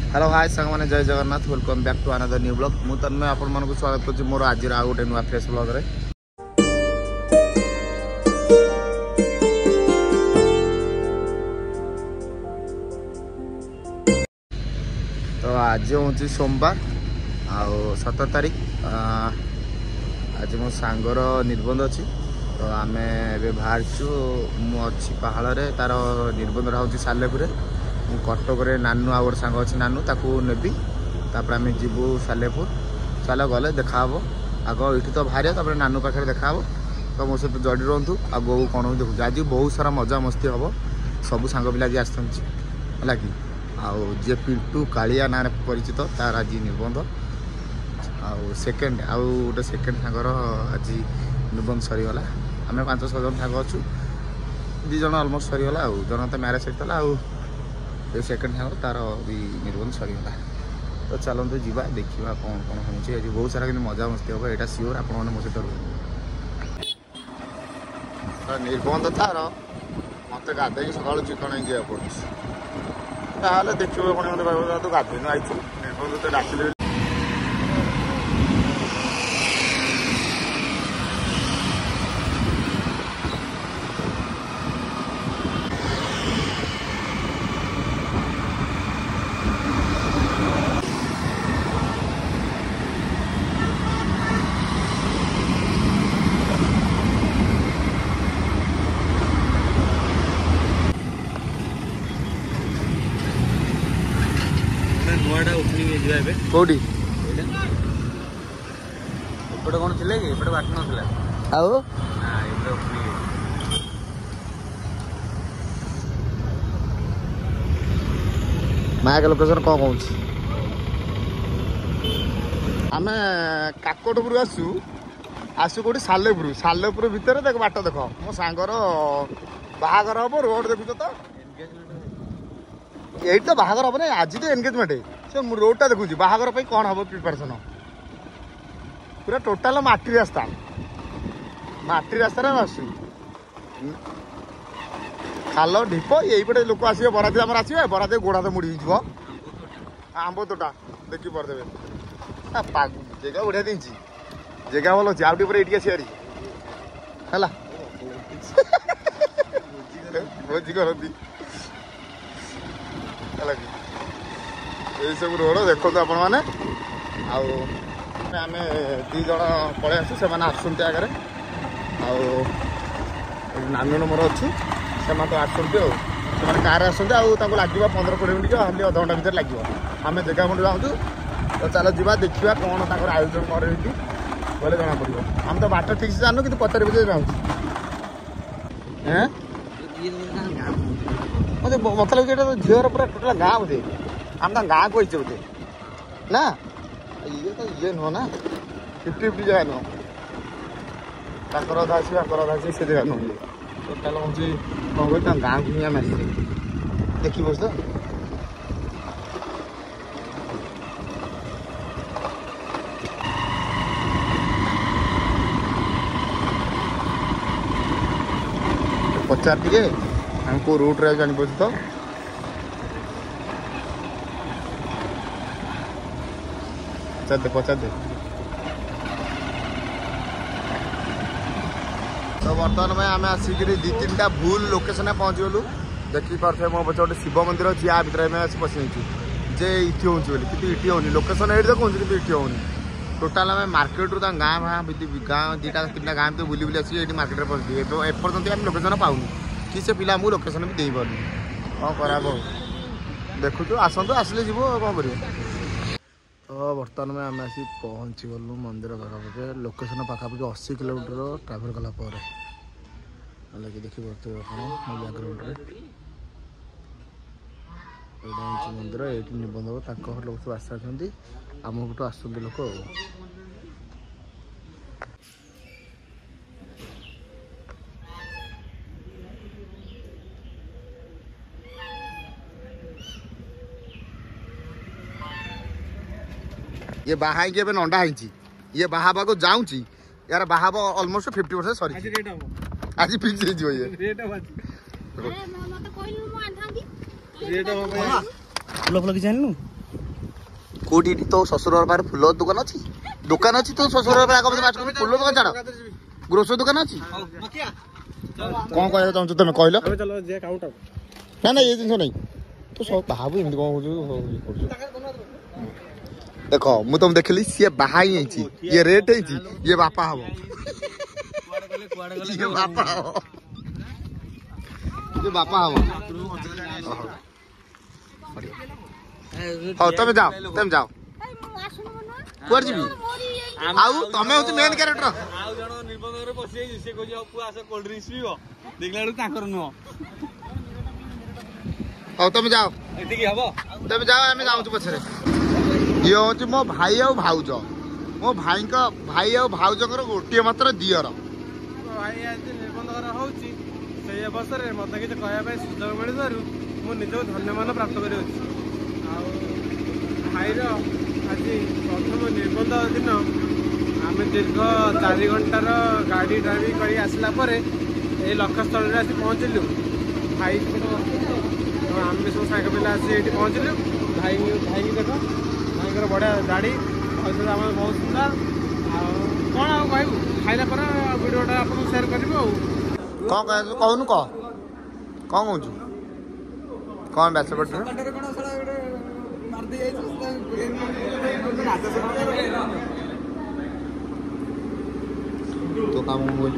Hello hi song मैंने जय Jagannath welcome back to another new blog मु तन्मय आपण मानक स्वागत करछि मोर आज आ गोटे नुआ फ्रेश ब्लॉग रे। तो आज हूँ सोमवार आ 17 तारीख आज मो सांगर निर्बंध अच्छी तो आम ए बाहर मुझी पहाड़ रे तार निर्बंध हूँ सालेपुर मु कटक नानू आ गोटे सांग अच्छी नानू ताकू नेबी तापर आम जीवु सालेपुर चल गले देखा आग ये तो बाहर तापर नानू पाखे देखा तो मो सहित जड़ी रुहतु आ गो कौन देखु आज बहुत सारा मजा मस्ती हम सब सांग पिला आज आसला कि जे पिंटू कालिया ना परिचित तार आज निर्बंध आउ सेकेंड आउ गोटे सेकेंड सांगर आज निर्बंध सरीगला आम 5-6 जन सांग अच्छु 2 जन अलमोस्ट सरीगला आउ जन तो मैरेज होता आ सेकेंड सांग तार भी निर्बंध सरीगला तो चलते जीवा देखा कौन कौन हो बहुत सारा कि मजा मस्ती हम यहाँ सियोर आप मो सहित निर्बंध तार मत गाधे सका चिकन जावा पड़े देखिए पुणी मत कह तू गाधेनु आई निर्बंध तो डाकिले कौटी एपटे कौन थे कि एपटे बाट ना आउ माया के लोकेशन कौन कौन आम काकोटपुर आसु कौटी सालेपुर भितर देख बाट देख मो सांगर बाहागर हम रोड देखुच तो यही तो बाहागर हम ना आज तो एनगेजमेंट से रोडटा देखुची बाहागर कौन हम प्रिपेरेसन पूरा टोटाल माटी रास्ता आसु खाल ढीप यहीपटे लोक आसवे बराती आम आसवे बराती गोड़ा तो मुड़ी आंब तोटा देखी पड़े जगह बढ़िया देती जगह भल अच्छे आउटे ये आसरी है भोजी करती सब रोड देखो आपण मैंने आम 2 जन पलि आसु से आसुँच आगे नानू नंबर अच्छी से तो आसुँच कार आसुँच लगे 15-20 मिनट खाली अध घंटा भर लगे आम जगह मुंड जाऊँ तो चलो जा देखा कौन तर आयोजन कर बोले जना पड़ो आम तो बाट ठीक से जानू कि पचार बजे जाऊँ मत लगे झीवर पूरा टोटाल गाँ बोधे आम गाँ को बोधे ना ये तो ये नुह ना 50-50 जगह नुह अधा आसी से जगह नुह टोटाल हूँ कौन कह गाँ को ही आम आस देखी बस तो पचार टे हमको रूट रे जानी पड़े तो पचार दे तो बर्तमान में आम आसिक 2-3टा भूल लोकेशन पहुँच गलु देखी पारे मो पचे गोटे शिव मंदिर अच्छी या भितर आस पशि जे इटी हूँ बोली कि इटी होनी लोकेशन ये देखो कि इटी होनी टोटाल आम मार्केट रू गाँ गाँ 2-3टा गाँ तो बुली बुली आसिक मार्केट में पहुँची एपर्तंत आम लोकेशन पाऊनी कि से पिला मुझे लोकेशन भी दे पार कौन करा देखु आसतु आसिले जीव कौन कर तो बर्तमान में आम आसी पहुँची गलु मंदिर पाखापाखि लोकेशन पाखापाखि 80 किलोमीटर ट्राभेल कलापर देखी पारे आप बैकग्राउंड मंदिर ये निबंध लोक सब आसती आम पटू आसुँच लोक ये बाहा के नंडा है ये बाहा को जाऊँगी यार बाहा अलमोस्ट 50% सरी आज फिक्स हो ये फुल फुल कि जानू कोठी तो ससुर पारे फुल दुकान अच्छी तो ससुर फुल दुकान छाड़ ग्रोसरी दुकान अच्छी कौन कह चाहूँ तुम कहल ना ना ये जिन नहीं तू सब बाबू एमती कौन देख मुझे तुम देखली सी बाहा ये रेट ये बापा हम ये बापा हम हाँ तुम जाओ कुआर जी आउ तमे होती मेन कैरेक्टर हाँ तुम जाओ आम जाऊँ पछरे ये हूँ मो भाई आ भाउज मो भाई भाउजर गोटे मात्र दियर भाई आज निबंध होची से अवसर में मत किसी कहवाई सुजोग मिलू मु निजक धन्यवाद प्राप्त कर भाईर आज प्रथम निबंध दिन आम दीर्घ 4 घंटार गाड़ी ड्राइविंग कर आसला ये लक्ष्यस्थल में आसी पहुँचलु भाई आम सब सांग पिला आसी ये पहुँचलु भाई देख भाई बढ़िया गाड़ी आम बहुत सुंदर कौन आ कहू खाइला पर वीडियोटा आपको शेयर करेंगे कौन कहूनु कह कौन कहूँ कौन बैच तो काम बोल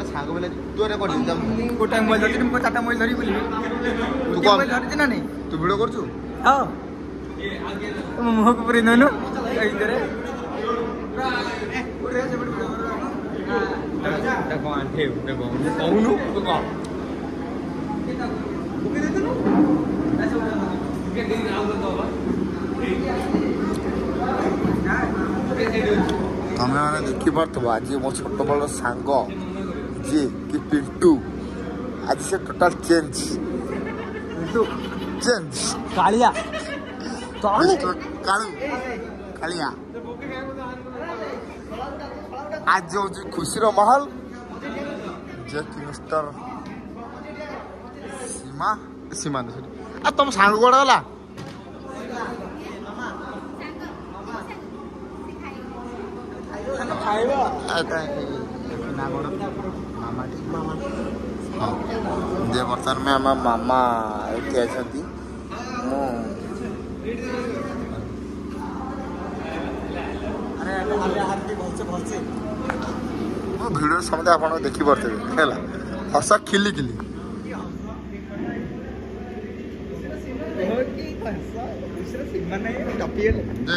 सांग बोले तू अरे कर गोटा मोबाइल धरती तुमको 4टा मोबाइल धरी बोली तू कौन धरती ना नहीं तू वीडियो करछु हां मुह को पूरी ननु इधर देखो आंटे देखो कहूनु तो कह तमें मैंने देखी पार्थ आज मो छोट बड़ सांग जी कि पिंटू आज से टोटाल चेंज कालिया कालिया आज जो खुशी माहौल जे कि मिस्टर सीमा आ तुम सांग कौन गला बर्तमान में आम मामा ये भिडियो समझे आप देखिपे हस खिली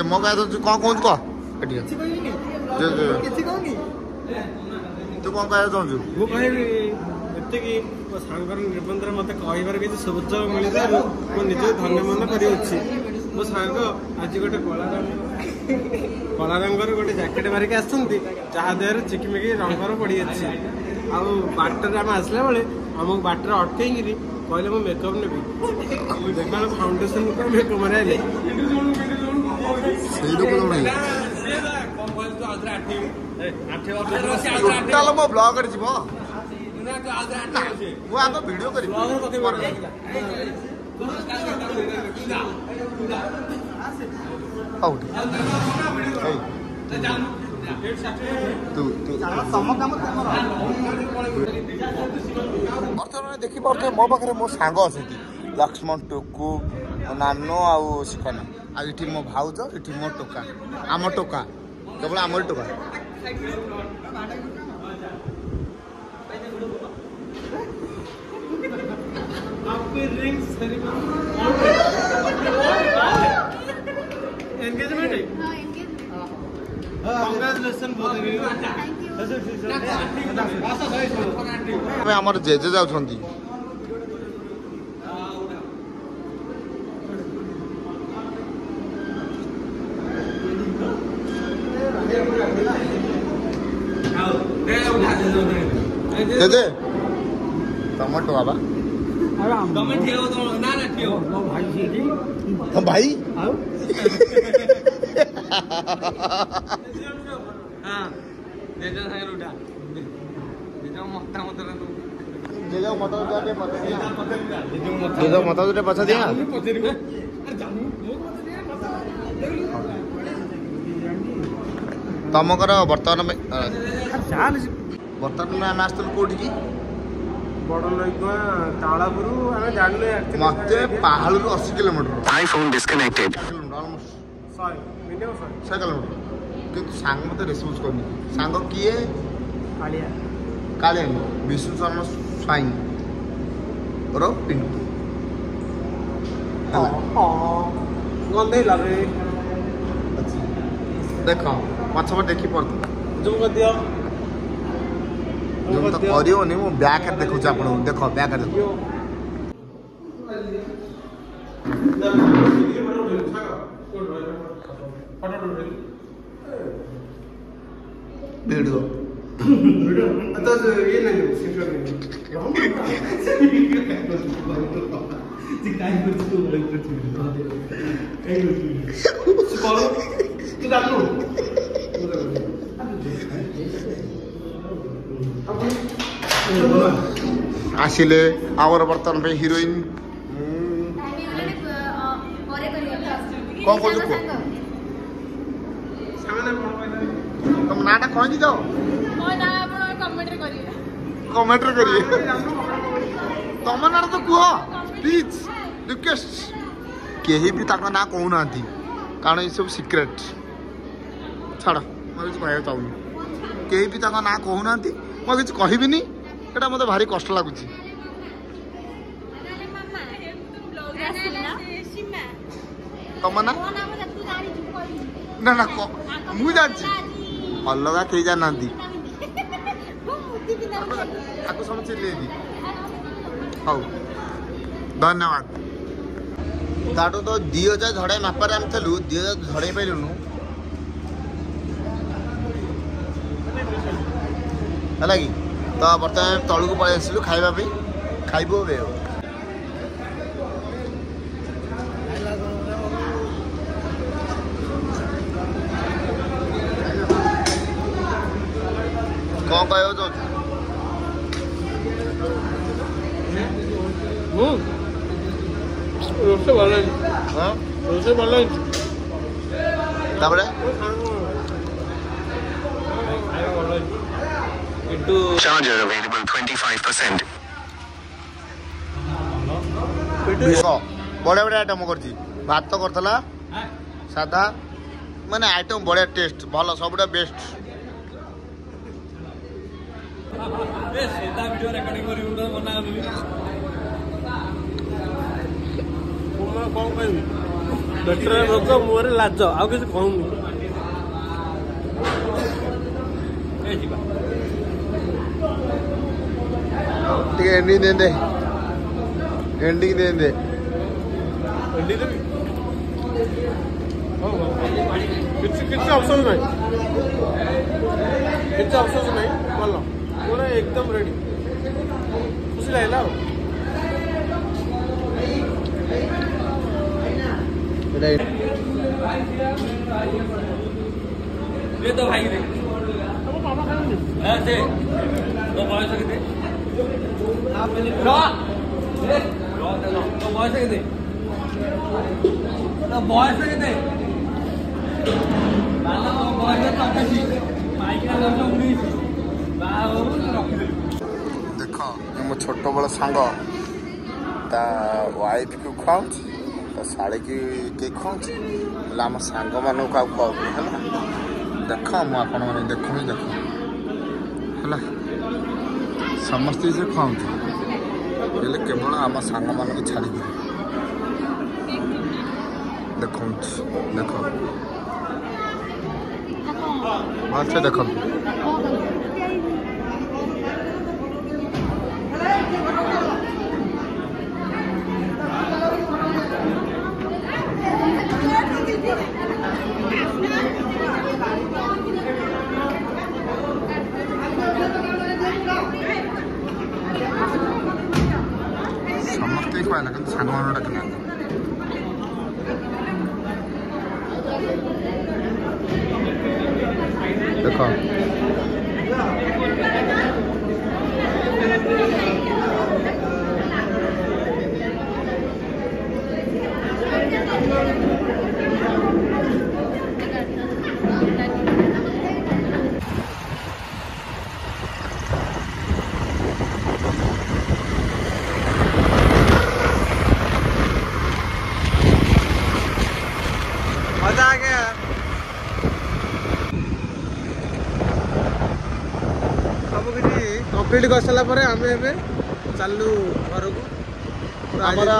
मो कह कौन कहूँ कह तू कौन कह चाहू मु कहबी एति मो सांगर निबंध मत कहबार किसी सुযোଗ मिलू मो निज धन्यवाद कर मो सांग आज गोटे कला रंगर गोटे जैकेट मारिक आसती जहाँ देह चिकिमिकी रंगर पड़ी अच्छी आटर आम आसला बेले आमको बाटर अटकई कहले मो मेकअप नेबी देखा फाउंडेशन मेकअप मारे मो ब्लॉग वीडियो कर बर्तमान देखी पारे मो पाखे मो सांग अच्छी लक्ष्मण टोकू नानो आउ शिखना आठी मो भाउज ये मो टोका आम टोका केवल आमर टोका एंगेजमेंट है कांग्रेचुलेशन आमर जेजे जाउछंती जेजे टमाटो बाबा તમે ઠેવો તો ના ના ઠેવો भाई जी हम भाई आओ हां देजो सागर उठा देजो मक्ता मत ଜେଜ ମତ ଟିକେ ପଛ ଦିଅ ଜେଜ ମତ ଟିକେ ପଛ ଦିଅ ତମଙ୍କର ବର୍ତ୍ତମାନ ବର୍ତ୍ତମାନ ଆମେ ଆସିଥିଲୁ କୋଉଠିକି ବଡ଼ ନଈଗୁଆ ତାଳପୁର ଆମେ ଜାଣିଲେ ମତେ ପାହାଳରୁ 80 kilometre iPhone disconnected. 100 minimum 100 100 kilometre କିନ୍ତୁ ସାଙ୍ଗ ମତେ ରେସ୍ପନ୍ସ କରୁନି ସାଙ୍ଗ କିଏ କାଳିଆ କାଳିଆ ବିଷ୍ଣୁ ଶର୍ମା ସ୍ୱାଇଁ ର ପିଣ୍ଟୁ ହେଲା ଗନ୍ଧେଇଲା ରେ ଦେଖ ପଛପଟେ ଦେଖି ପଡୁଥିବ ଜୁମ୍ କରିଦିଅ ଜୁମ୍ ତ କରିବନି ମୁଁ ବ୍ୟାକ୍ ରେ ଦେଖୁଛି ଆପଣଙ୍କୁ ଦେଖ ବ୍ୟାକ୍ ରେ ଦେଖ ଭିଡ଼ିଓ तो ये नहीं सिक्योर नहीं ଆସିଲେ ଆମର ବର୍ତ୍ତମାନ ପାଇଁ ହିରୋଇନ କଣ କହୁଛୁ କୁହ ତମ ନାଁଟା କହିକି ଯାଅ କମେଣ୍ଟରେ କରିବେ ତମ ନାଁଟା ତ କୁହ ପ୍ଲିଜ ରିକ୍ୱେଷ୍ଟ କେହି ବି ତାଙ୍କ ନାଁ କହୁନାହାନ୍ତି କାରଣ ଏସବୁ ସିକ୍ରେଟ ଛାଡ଼ ମୁଁ କିଛି କହିବାକୁ ଚାହୁଁନି କେହି ବି ତାଙ୍କ ନାଁ କହୁନାହାନ୍ତି ମୁଁ କିଛି କହିବିନି ଏଇଟା ମୋତେ ଭାରି କଷ୍ଟ ଲାଗୁଛି ତମ ନା ନା ନା ମୁଁ ଜାଣିଛି ଅଲଗା କେହି ଜାଣିନାହାନ୍ତି ତାକୁ ସମସ୍ତେ ଚିଲେଇବି ହଉ ଧନ୍ୟବାଦ ତାଠୁ ତ 2000 ଝଡ଼ାଇ ମାପାରେ ଆମେ ଥିଲୁ 2000 ଝଡ଼ାଇ ପାଇଲୁନୁ ହେଲା କି ତ ବର୍ତ୍ତମାନ ତଳକୁ ପଳେଇ ଆସିଲୁ ଖାଇବା ପାଇଁ ଖାଇବୁ ଏବେ ଆଉ କ'ଣ କହିବାକୁ ଚାହୁଛୁ ରୋଷେଇ ଭଲ ହେଇଛି ହଁ ରୋଷେଇ ଭଲ ହେଇଛି ତାପରେ Charger available 25%. ବଢ଼ିଆ ବଢ଼ିଆ ଆଇଟମ୍ କରିଛି ଭାତ କରିଥିଲା ସାଧା ମାନେ ଆଇଟମ୍ ବଢ଼ିଆ ଟେଷ୍ଟ ଭଲ ସବୁଟା ବେଷ୍ଟ କ'ଣ କହିବି ପେଟରେ ରୋଗ ମୁହଁରେ ଲାଜ ଆଉ କିଛି କହୁନି ଟିକେ ଏଣ୍ଡିଂ ଦେ ଏଣ୍ଡିଂ ଦେ କିଛି କିଛି ଅପସନ୍ ନାହିଁ କିଛି ଅପସନ୍ ନାହିଁ ଭଲ ପୁରା ଏକଦମ ରେଡି ଖୁସି ଲାଗିଲା ଆଉ ये तो भाई दे ऐसे तो बॉयस के दे तो बॉयस के दे तो बॉयस के दे बाला बॉयस का काफी माइक का लग 19 बाबू रख दे ଦେଖ ମୋ ଛୋଟ ବେଳ ସାଙ୍ଗ ତା ୱାଇଫ୍ କୁ ଖୁଆଉଛି ତା ଶାଳୀକି କେହି ଖୁଆଉଛି ହେଲେ ଆମ ସାଙ୍ଗମାନଙ୍କୁ ଆଉ ଖୁଆଉନି ହେଲା ଦେଖ ମୁଁ ଆପଣମାନେ ଦେଖ ହିଁ ଦେଖ ହେଲା ସମସ୍ତେ ସେ ଖୁଆଉଛି ହେଲେ କେବଳ ଆମ ସାଙ୍ଗମାନଙ୍କୁ ଛାଡ଼ିକି ଦେଖଉଛି ଦେଖ ଭଲସେ ଦେଖନ୍ତୁ ସମସ୍ତେ ଖୁଆଇଲା କିନ୍ତୁ ସାଙ୍ଗମାନଙ୍କୁ ଡାକିନାହାନ୍ତି ଦେଖ କମ୍ପ୍ଲିଟ୍ କରିସାରିଲା ପରେ ଆମେ ଏବେ ଚାଲୁ ଘରକୁ। ଆମର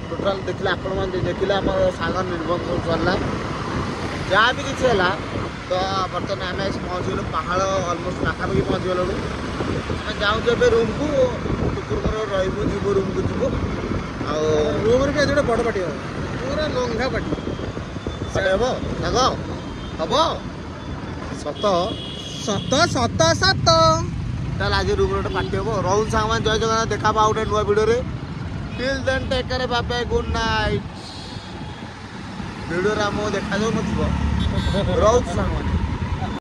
ଟୋଟାଲ ଦେଖିଲେ ଆପଣମାନେ ଦେଖିଲେ ଆମର ସାଙ୍ଗ ନିର୍ବନ୍ଧ ସବୁ ସରିଲା। ଯାହା ବି କିଛି ହେଲା ତ ବର୍ତ୍ତମାନ ଆମେ ଆସି ପହଞ୍ଚିଗଲୁ ପାହାଳ ଅଲମୋଷ୍ଟ ପାଖାପାଖି ପହଞ୍ଚିଗଲୁ। ଆମେ ଯାଉଛୁ ଏବେ ରୁମ୍କୁ, ଟୁକୁର ରହିବୁ, ଯିବୁ ରୁମ୍କୁ ଯିବୁ। ଆଉ ରୁମ୍ରେ ବି ଆଜି ଗୋଟେ ବଡ଼ ପାର୍ଟି ହେବ, ପୁରା ଲଙ୍ଘା ପାର୍ଟି ହେବ ସାଙ୍ଗ ହବ ସତ ସତ ସତ ସତ। ତାହେଲେ ଆଜି ରୁମ୍ରେ ଗୋଟେ ପାର୍ଟି ହେବ। ରହୁଛୁ ସାଙ୍ଗମାନେ, ଜୟ ଜଗନ୍ନାଥ। ଦେଖା ହବ ଆଉ ଗୋଟେ ନୂଆ ଭିଡ଼ିଓରେ। Till then, take care, bye bye, good night. ଭିଡ଼ିଓରେ ଆମକୁ ଦେଖାଯାଉନଥିବ, ରହୁଛୁ ସାଙ୍ଗମାନେ।